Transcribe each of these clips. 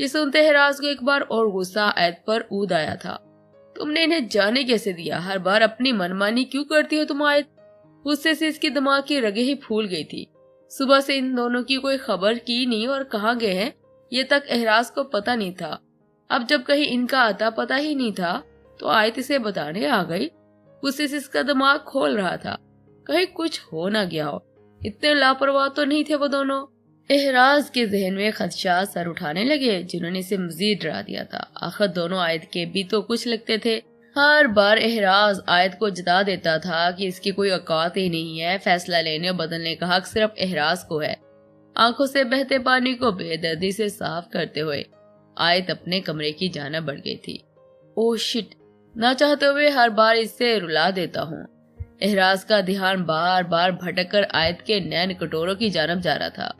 یہ سنتے احراز کو ایک بار اور غصہ آیت پر اود آیا تھا۔ تم نے انہیں جانے کیسے دیا؟ ہر بار اپنی منمانی کیوں کرتی ہو تم آیت؟ غصے سے اس کی دماغ کی رگیں ہی پھول گئی تھی۔ صبح سے ان دونوں کی کوئی خبر کی نہیں اور کہاں گئے ہیں یہ تک احراز کو پتہ نہیں تھا۔ اب جب کہیں ان کا آتا پتہ ہی نہیں تھا تو آیت اسے بتانے آ گئی۔ غصے سے اس کا دماغ کھول رہا تھا، کہیں کچھ ہو نہ گیا ہو۔ اتنے لاپرواہ تو نہیں تھے وہ دونوں۔ احراز کے ذہن میں خدشات سر اٹھانے لگے جنہوں نے اسے مزید ڈرا دیا تھا۔ آخر دونوں آیت کے بھی تو کچھ لگتے تھے۔ ہر بار احراز آیت کو جتا دیتا تھا کہ اس کی کوئی اوقات ہی نہیں ہے، فیصلہ لینے اور بدلنے کا حق صرف احراز کو ہے۔ آنکھوں سے بہتے پانی کو بے دردی سے صاف کرتے ہوئے آیت اپنے کمرے کی جانب بڑھ گئی تھی۔ اوہ شٹ، نہ چاہتے ہوئے ہر بار اس سے رلا دیتا ہوں۔ احراز کا دھیان بار بار بھٹک کر آیت کے نین کٹوروں کی جانب جا رہا تھا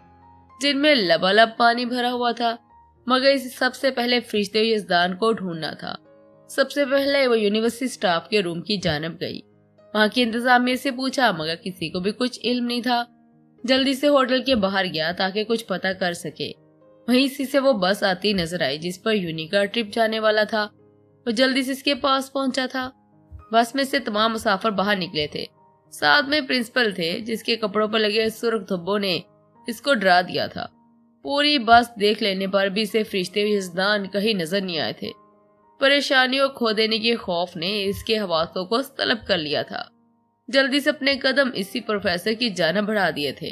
جن میں لبالب پانی بھرا ہوا تھا، مگر اسے سب سے پہلے فرشتے یزدان کو ڈھونڈنا تھا۔ سب سے پہلے وہ یونیورسٹی سٹاف کے روم کی جانب گئی، وہاں کی انتظامیہ سے پوچھا مگر کسی کو بھی کچھ علم نہیں تھا۔ جلدی سے ہوٹل کے باہر گیا تاکہ کچھ پتہ کر سکے۔ وہیں سے وہ بس آتی نظر آئی جس پر یونی کا ٹرپ جانے والا تھا۔ وہ جلدی سے اس کے پاس پہنچا تھا۔ بس میں سے تمام مسافر باہر نکلے تھے، ساتھ میں پرنسپل تھے جس کے کپڑوں پر لگے سرخ دھبوں نے اس کو ڈرا دیا تھا۔ پوری بس دیکھ لینے پر بھی اسے فرشتے یزدان کہیں نظر نہیں آئے تھے۔ پریشانی اور کھو دینے کے خوف نے اس کے حواسوں کو طلب کر لیا تھا۔ جلدی سے اپنے قدم اسی پروفیسر کی جانب بڑھا دیے تھے۔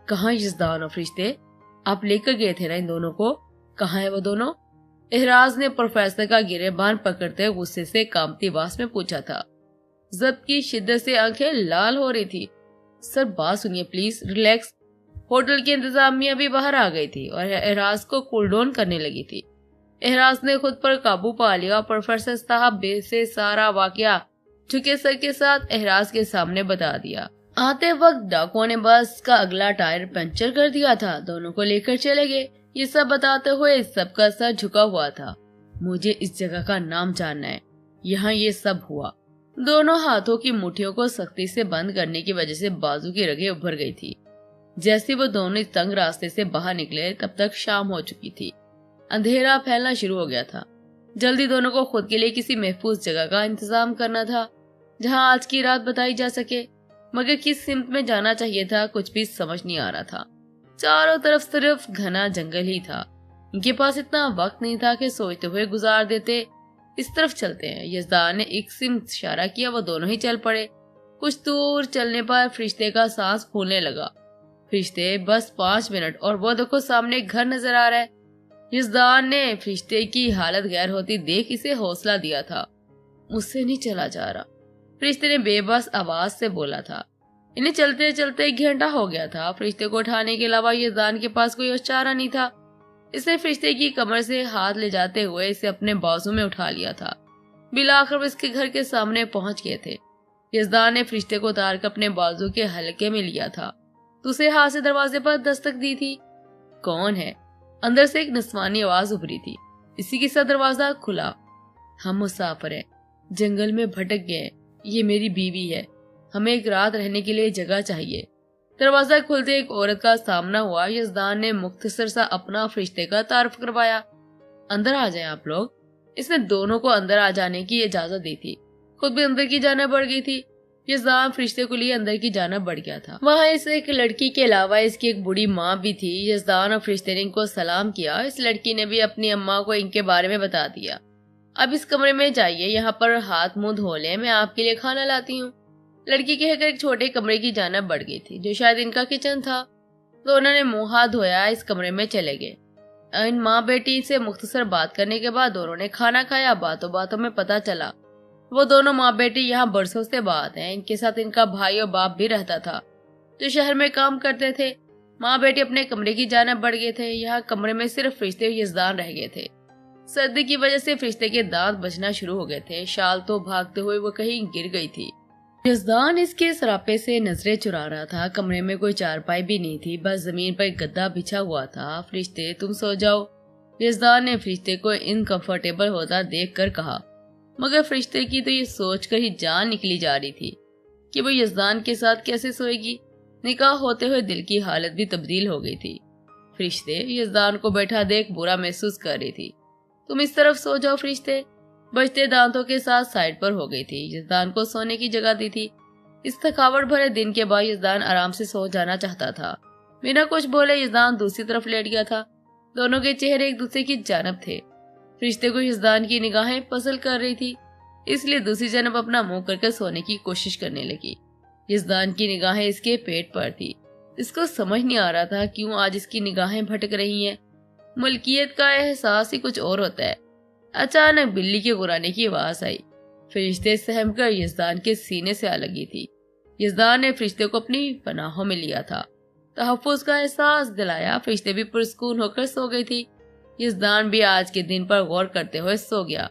کہاں یزدان اور فرشتے؟ آپ لے کر گئے تھے نا ان دونوں کو، کہاں ہیں وہ دونوں؟ احراز نے پروفیسر کا گریبان پکڑتے غصے سے کامتی آواز میں پوچھا تھا۔ ضبط کی شدت سے آنکھیں لال ہو رہی تھی۔ سر بات سنیے پلیز، ریلیکس۔ ہوٹل کی انتظامیہ بھی باہر آ گئی تھی اور احراز کو کول ڈاؤن کرنے لگی تھی۔ احراز نے خود پر قابو پا لیا اور پروفیسر صاحب سے سارا واقعہ جھکے سر کے ساتھ احراز کے سامنے بتا دیا۔ آتے وقت ڈاکوؤں نے بس کا اگلا ٹائر پنچر کر دیا تھا، دونوں کو لے کر چلے گئے۔ یہ سب بتاتے ہوئے سب کا سر جھکا ہوا تھا۔ مجھے اس جگہ کا نام جاننا ہے، یہاں یہ سب ہوا۔ دونوں ہاتھوں کی مٹھیوں کو سختی سے بند کرنے کی وجہ سے بازو کی رگیں ابھر گئی تھی۔ جیسے وہ دونوں تنگ راستے سے باہر نکلے تب تک شام ہو چکی تھی، اندھیرا پھیلنا شروع ہو گیا تھا۔ جلدی دونوں کو خود کے لیے کسی محفوظ جگہ کا انتظام کرنا تھا جہاں آج کی رات بتائی جا سکے، مگر کس سمت میں جانا چاہیے تھا کچھ بھی سمجھ نہیں آ رہا تھا۔ چاروں طرف صرف گھنا جنگل ہی تھا۔ ان کے پاس اتنا وقت نہیں تھا کہ سوچتے ہوئے گزار دیتے۔ اس طرف چلتے ہیں، یزدان نے ایک سمت اشارہ کیا، وہ دونوں ہی چل پڑے۔ کچھ دور چلنے پر فرشتے کا سانس پھولنے لگا۔ فرشتے بس 5 منٹ اور وہ دیکھو سامنے گھر نظر آ رہا ہے۔ یزدان نے فرشتے کی حالت غیر ہوتی دیکھ اسے حوصلہ دیا تھا۔ مجھ سے نہیں چلا جا رہا، فرشتے نے بے بس آواز سے بولا تھا۔ انہیں چلتے چلتے 1 گھنٹہ ہو گیا تھا۔ فرشتے کو اٹھانے کے علاوہ یزدان کے پاس کوئی اور چارہ نہیں تھا۔ اس نے فرشتے کی کمر سے ہاتھ لے جاتے ہوئے اسے اپنے بازو میں اٹھا لیا تھا۔ بالآخر وہ اس کے گھر کے سامنے پہنچ گئے تھے۔ یزدان نے فرشتے کو اتار کر اپنے بازو کے حلقے میں لیا تھا، دوسرے ہاتھ سے دروازے پر دستک دی تھی۔ کون ہے؟ اندر سے ایک نسوانی آواز ابھری تھی۔ اسی کے ساتھ دروازہ کھلا۔ ہم مسافر ہیں، جنگل میں بھٹک گئے ہیں، یہ میری بیوی ہے، ہمیں ایک رات رہنے کے لیے جگہ چاہیے۔ دروازہ کھلتے ایک عورت کا سامنا ہوا۔ یزدان نے مختصر سا اپنا فرشتے کا تعارف کروایا۔ اندر آ جائیں آپ لوگ۔ اس نے دونوں کو اندر آ جانے کی اجازت دی تھی، خود بھی اندر کی جانب بڑھ گئی تھی۔ یزدان فرشتے کو لیے اندر کی جانب بڑھ گیا تھا۔ وہاں اس ایک لڑکی کے علاوہ اس کی ایک بڑی ماں بھی تھی۔ یزدان اور فرشتے نے ان کو سلام کیا۔ اس لڑکی نے بھی اپنی اماں کو ان کے بارے میں بتا دیا۔ اب اس کمرے میں جائیے، یہاں پر ہاتھ منہ دھو لیں، میں آپ کے لیے کھانا لاتی ہوں۔ لڑکی کہہ کر ایک چھوٹے کمرے کی جانب بڑھ گئی تھی جو شاید ان کا کچن تھا۔ دونوں نے منہ ہاتھ دھویا، اس کمرے میں چلے گئے۔ ان ماں بیٹی سے مختصر بات کرنے کے بعد دونوں نے کھانا کھایا۔ باتوں باتوں میں پتہ چلا وہ دونوں ماں بیٹی یہاں برسوں سے بعد ہیں۔ ان کے ساتھ ان کا بھائی اور باپ بھی رہتا تھا جو شہر میں کام کرتے تھے۔ ماں بیٹی اپنے کمرے کی جانب بڑھ گئے تھے۔ یہاں کمرے میں صرف فرشتے یزدان رہ گئے تھے۔ سردی کی وجہ سے فرشتے کے دانت بجنا شروع ہو گئے تھے۔ شال تو بھاگتے ہوئے وہ کہیں گر گئی تھی۔ یزدان اس کے سراپے سے نظریں چرا رہا تھا۔ کمرے میں کوئی چارپائی بھی نہیں تھی، بس زمین پر ایک گدا بچھا ہوا تھا۔ فرشتے تم سو جاؤ، یزدان نے فرشتے کو انکمفرٹیبل ہوتا دیکھ کر کہا، مگر فرشتے کی تو یہ سوچ کر ہی جان نکلی جا رہی تھی کہ وہ یزدان کے ساتھ کیسے سوئے گی۔ نکاح ہوتے ہوئے دل کی حالت بھی تبدیل ہو گئی تھی۔ فرشتے یزدان کو بیٹھا دیکھ برا محسوس کر رہی تھی۔ تم اس طرف سو جاؤ فرشتے۔ بجتے دانتوں کے ساتھ سائڈ پر ہو گئی تھی۔ یزدان کو سونے کی جگہ دی تھی۔ اس تھکاوٹ بھرے دن کے بعد یزدان آرام سے سو جانا چاہتا تھا۔ بنا کچھ بولے یزدان دوسری طرف لیٹ گیا تھا۔ دونوں کے چہرے ایک دوسرے کی جانب تھے۔ فرشتے کو یزدان کی نگاہیں پسند کر رہی تھی، اس لیے دوسری جانب اپنا منہ کر کے سونے کی کوشش کرنے لگی۔ یزدان کی نگاہیں اس کے پیٹ پر تھی۔ اس کو سمجھ نہیں آ رہا تھا کیوں آج اس کی نگاہیں بھٹک رہی ہیں۔ ملکیت کا احساس ہی کچھ اور ہوتا ہے۔ اچانک بلی کے غرانے کی آواز آئی۔ فرشتے سہم کر یزدان کے سینے سے آ لگی تھی۔ یزدان نے فرشتے کو اپنی پناہوں میں لیا تھا، تحفظ کا احساس دلایا۔ فرشتے بھی پرسکون ہو کر سو گئی تھی۔ یزدان بھی آج کے دن پر غور کرتے ہوئے سو گیا،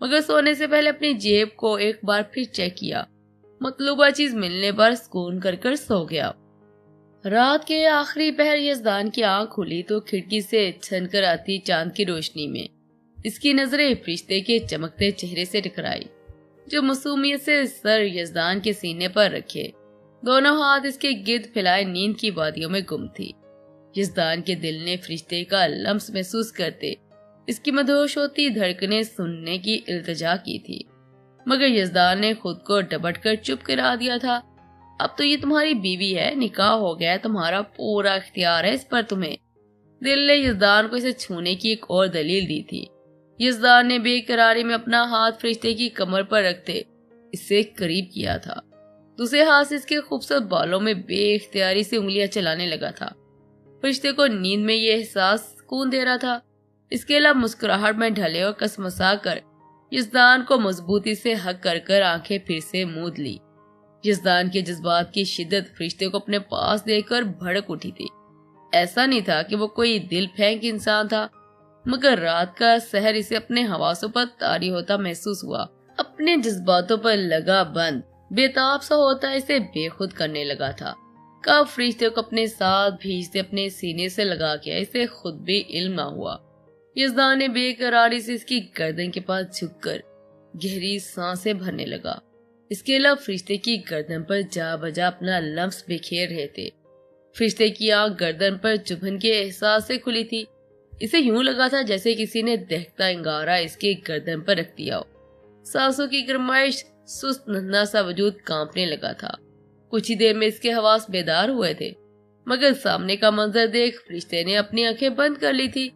مگر سونے سے پہلے اپنی جیب کو ایک بار پھر چیک کیا۔ مطلوبہ چیز ملنے پر سکون کر سو گیا۔ رات کے آخری پہر یزدان کی آنکھ کھلی تو کھڑکی سے چھن کر آتی چاند کی روشنی میں اس کی نظریں فرشتے کے چمکتے چہرے سے ٹکرائی، جو معصومیت سے سر یزدان کے سینے پر رکھے، دونوں ہاتھ اس کے گرد پھیلائے نیند کی وادیوں میں گم تھی۔ یزدان کے دل نے فرشتے کا لمس محسوس کرتے اس کی مدہوش ہوتی دھڑکنیں سننے کی التجا کی تھی، مگر یزدان نے خود کو ڈبٹ کر چپ کرا دیا تھا۔ اب تو یہ تمہاری بیوی ہے، نکاح ہو گیا، تمہارا پورا اختیار ہے اس پر تمہیں۔ دل نے یزدان کو اسے چھونے کی ایک اور دلیل دی تھی۔ یزدان نے بے قراری میں اپنا ہاتھ فرشتے کی کمر پر رکھتے اس سے قریب کیا تھا۔ دوسرے ہاتھ سے اس کے خوبصورت بالوں میں بے اختیاری سے انگلیاں چلانے لگا تھا۔ فرشتے کو نیند میں یہ احساس سکون دے رہا تھا۔ اس کے لب مسکراہٹ میں ڈھلے اور کسمسا کر یزدان کو مضبوطی سے ہگ کر آنکھیں پھر سے مود لی۔ یزدان کے جذبات کی شدت فرشتے کو اپنے پاس دیکھ کر بھڑک اٹھی تھی۔ ایسا نہیں تھا کہ وہ کوئی دل پھینک انسان تھا، مگر رات کا سحر اسے اپنے حواسوں پر طاری ہوتا محسوس ہوا۔ اپنے جذباتوں پر لگا بند بےتاب سا ہوتا اسے بے خود کرنے لگا تھا۔ کب فرشتے کو اپنے ساتھ بھیجتے اپنے سینے سے لگا کے اسے خود بھی علم نہ ہوا۔ یزدان نے بے قراری سے اس کی گردن کے پاس جھک کر گہری سانسیں بھرنے لگا۔ اس کے لب فرشتے کی گردن پر جا بجا اپنا لمس بکھیر رہے تھے۔ فرشتے کی آنکھ گردن پر چبھن کے احساس سے کھلی تھی۔ اسے یوں لگا تھا جیسے کسی نے دہتا انگارہ اس کے گردن پر رکھ دیا ہو۔ سانسوں کی گرمائش سست ننھا سا وجود کانپنے لگا تھا۔ کچھ ہی دیر میں اس کے حواس بیدار ہوئے تھے، مگر سامنے کا منظر دیکھ فرشتے نے اپنی آنکھیں بند کر لی تھی،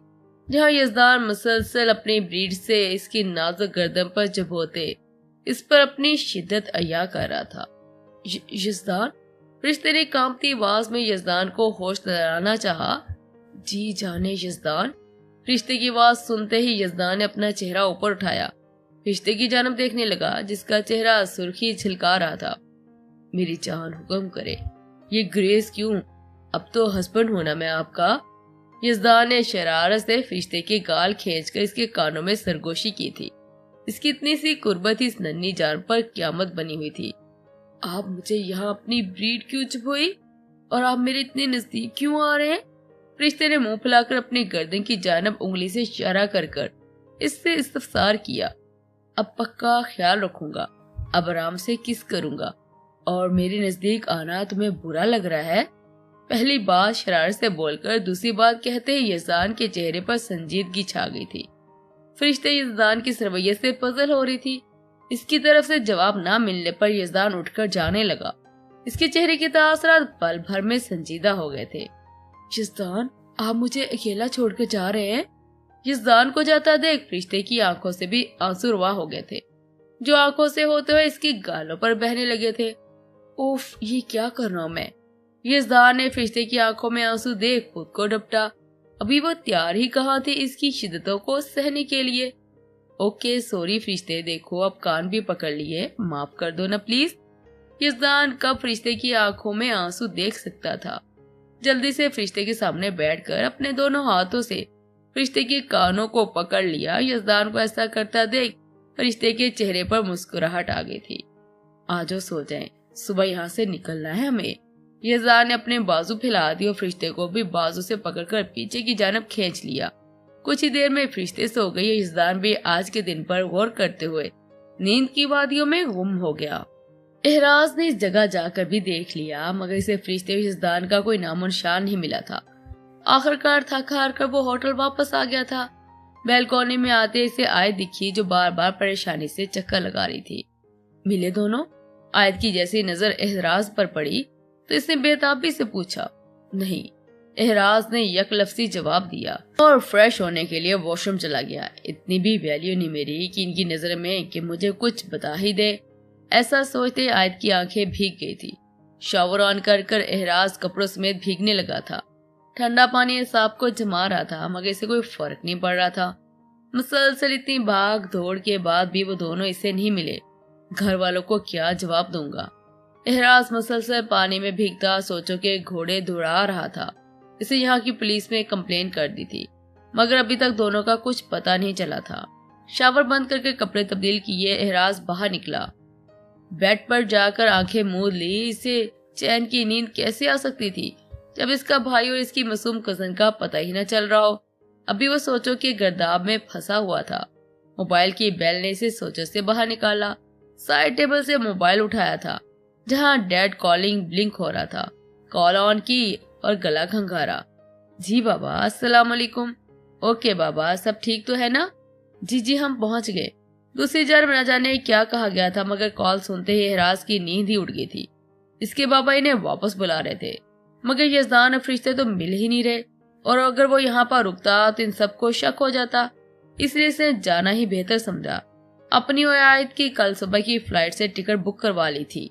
جہاں یزدان مسلسل اپنی بریڈ سے اس کی نازک گردن پر چبھوتے اس پر اپنی شدت عیا کر رہا تھا۔ یزدان؟ فرشتے نے کانپتی آواز میں یزدان کو ہوش دلانا چاہا۔ جی جانے یزدان؟ فرشتے کی آواز سنتے ہی یزدان نے اپنا چہرہ اوپر اٹھایا، فرشتے کی جانب دیکھنے لگا جس کا چہرہ سرخی چھلکا رہا تھا۔ میری جان حکم کرے، یہ گریز کیوں؟ اب تو ہسبینڈ ہونا میں آپ کا۔ یزدان نے شرارت سے فرشتے کے گال کھینچ کر اس کے کانوں میں سرگوشی کی تھی۔ اس کی اتنی سی قربت اس ننھی جان پر قیامت بنی ہوئی تھی۔ آپ مجھے یہاں اپنی بریڈ کیوں چبھوئی اور آپ میرے اتنے نزدیک کیوں آ رہے ہیں؟ فرشتے نے منہ پھیلا کر اپنی گردن کی جانب انگلی سے اشارہ کر اس سے استفسار کیا۔ اب پکا خیال رکھوں گا، اب آرام سے کس کروں گا، اور میرے نزدیک آنا تمہیں برا لگ رہا ہے؟ پہلی بات شرارت سے بول کر دوسری بات کہتے ہی یزدان کے چہرے پر سنجیدگی چھا گئی تھی۔ فرشتے یزدان کی رویے سے پزل ہو رہی تھی۔ اس کی طرف سے جواب نہ ملنے پر یزدان اٹھ کر جانے لگا۔ اس کے چہرے کے تاثرات پل بھر میں سنجیدہ ہو گئے تھے۔ یزدان، آپ مجھے اکیلا چھوڑ کر جا رہے ہیں؟ یزدان کو جاتا دیکھ فرشتے کی آنکھوں سے بھی آنسو روا ہو گئے تھے، جو آنکھوں سے ہوتے ہوئے اس کی گالوں پر بہنے لگے تھے۔ اوف، یہ کیا کر رہا ہوں میں؟ یزدان نے فرشتے کی آنکھوں میں آنسو دیکھ خود کو ڈپٹا۔ ابھی وہ تیار ہی کہاں تھے اس کی شدتوں کو سہنے کے لیے۔ اوکے سوری فرشتے، دیکھو اب کان بھی پکڑ لیے، معاف کر دو نا پلیز۔ یزدان کب فرشتے کی آنکھوں میں آنسو دیکھ سکتا تھا؟ جلدی سے فرشتے کے سامنے بیٹھ کر اپنے دونوں ہاتھوں سے فرشتے کے کانوں کو پکڑ لیا۔ یزدان کو ایسا کرتا دیکھ فرشتے کے چہرے پر مسکراہٹ آ گئی تھی۔ آجو سو جائیں، صبح یہاں سے نکلنا ہے ہمیں۔ یزدان نے اپنے بازو پھیلا دی اور فرشتے کو بھی بازو سے پکڑ کر پیچھے کی جانب کھینچ لیا۔ کچھ ہی دیر میں فرشتے سو گئی۔ یزدان بھی آج کے دن پر غور کرتے ہوئے نیند کی وادیوں میں گم ہو گیا۔ احراز نے اس جگہ جا کر بھی دیکھ لیا، مگر اسے فرشتے یزدان کا کوئی نام و نشان نہیں ملا تھا۔ آخر کار تھک ہار کر وہ ہوٹل واپس آ گیا تھا۔ بیلکونی میں آتے اسے آیت دکھی جو بار بار پریشانی سے چکر لگا رہی تھی۔ ملے دونوں؟ آیت کی جیسی نظر احراز پر پڑی تو اس نے بے تابی سے پوچھا۔ نہیں، احراز نے یک لفظی جواب دیا اور فریش ہونے کے لیے واش روم چلا گیا۔ اتنی بھی ویلیو نہیں میری کہ ان کی نظر میں کہ مجھے کچھ بتا ہی دے۔ ایسا سوچتے آیت کی آنکھیں بھیگ گئی تھی۔ شاور آن کر کر احراز کپڑوں سمیت بھیگنے لگا تھا۔ ٹھنڈا پانی اعصاب کو جما رہا تھا مگر اسے کوئی فرق نہیں پڑ رہا تھا۔ مسلسل اتنی بھاگ دوڑ کے بعد بھی وہ دونوں اسے نہیں ملے۔ گھر والوں کو کیا جواب دوں گا؟ احراز مسلسل پانی میں بھیگتا سوچوں کے گھوڑے دوڑا رہا تھا۔ اسے یہاں کی پولیس میں کمپلین کر دی تھی مگر ابھی تک دونوں کا کچھ پتہ نہیں چلا تھا۔ شاور بند کر کے کپڑے تبدیل کیے احراز باہر نکلا۔ بیڈ پر جا کر آنکھیں موند لی۔ اسے چین کی نیند کیسے آ سکتی تھی جب اس کا بھائی اور اس کی معصوم کزن کا پتہ ہی نہ چل رہا ہو۔ ابھی وہ سوچوں کے گرداب میں پھنسا ہوا تھا۔ موبائل کی بیل نے اسے سوچوں سے باہر نکالا۔ سائڈ ٹیبل سے موبائل اٹھایا تھا جہاں ڈیڈ کالنگ بلنک ہو رہا تھا۔ کال آن کی اور گلا کھنگارا۔ جی بابا، السلام علیکم۔ اوکے بابا، سب ٹھیک تو ہے نا؟ جی ہم پہنچ گئے۔ دوسری جانب نہ جانے کیا کہا گیا تھا مگر کال سنتے ہی احراز کی نیند ہی اڑ گئی تھی۔ اس کے بابا انہیں واپس بلا رہے تھے مگر یزدان اور فرشتے تو مل ہی نہیں رہے، اور اگر وہ یہاں پر رکتا تو ان سب کو شک ہو جاتا، اس لیے اسے جانا ہی بہتر سمجھا۔ اپنی اور آیت کی کل صبح کی فلائٹ سے ٹکٹ بک کروا لی تھی۔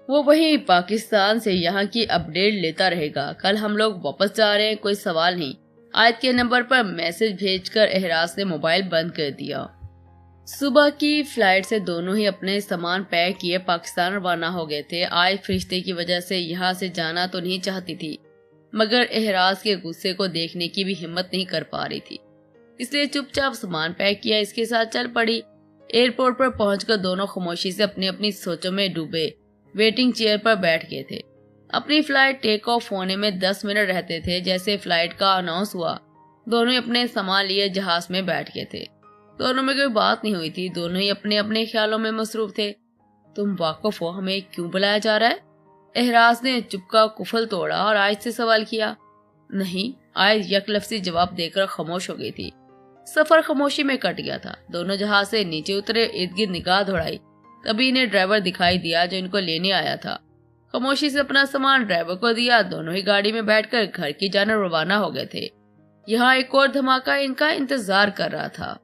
وہ وہیں پاکستان سے یہاں کی اپڈیٹ لیتا رہے گا۔ کل ہم لوگ واپس جا رہے ہیں، کوئی سوال نہیں۔ آیت کے نمبر پر میسج بھیج کر احراز نے موبائل بند کر دیا۔ صبح کی فلائٹ سے دونوں ہی اپنے سامان پیک کیے پاکستان روانہ ہو گئے تھے۔ آیت فرشتے کی وجہ سے یہاں سے جانا تو نہیں چاہتی تھی مگر احراز کے غصے کو دیکھنے کی بھی ہمت نہیں کر پا رہی تھی، اس لیے چپ چاپ سامان پیک کیا، اس کے ساتھ چل پڑی۔ ایئرپورٹ پر پہنچ کر دونوں خاموشی سے اپنی اپنی سوچوں میں ڈوبے ویٹنگ چیئر پر بیٹھ گئے تھے۔ اپنی فلائٹ ٹیک آف ہونے میں 10 منٹ رہتے تھے جیسے فلائٹ کا اناؤنس ہوا۔ دونوں ہی اپنے سامان لیے جہاز میں بیٹھ گئے تھے۔ دونوں میں کوئی بات نہیں ہوئی تھی، دونوں ہی اپنے اپنے خیالوں میں مصروف تھے۔ تم واقف ہو ہمیں کیوں بلایا جا رہا ہے؟ احراز نے چپ کا کفل توڑا اور آیت سے سوال کیا۔ نہیں، آیت یک لفظی جواب دے کر خاموش ہو گئی تھی۔ سفر خاموشی میں کٹ گیا تھا۔ دونوں جہاز سے نیچے اترے، ارد گرد نگاہ دوڑائی، تبھی انہیں ڈرائیور دکھائی دیا جو ان کو لینے آیا تھا۔ خاموشی سے اپنا سامان ڈرائیور کو دیا، دونوں ہی گاڑی میں بیٹھ کر گھر کی جانب روانہ ہو گئے تھے۔ یہاں ایک اور دھماکہ ان کا انتظار کر رہا تھا۔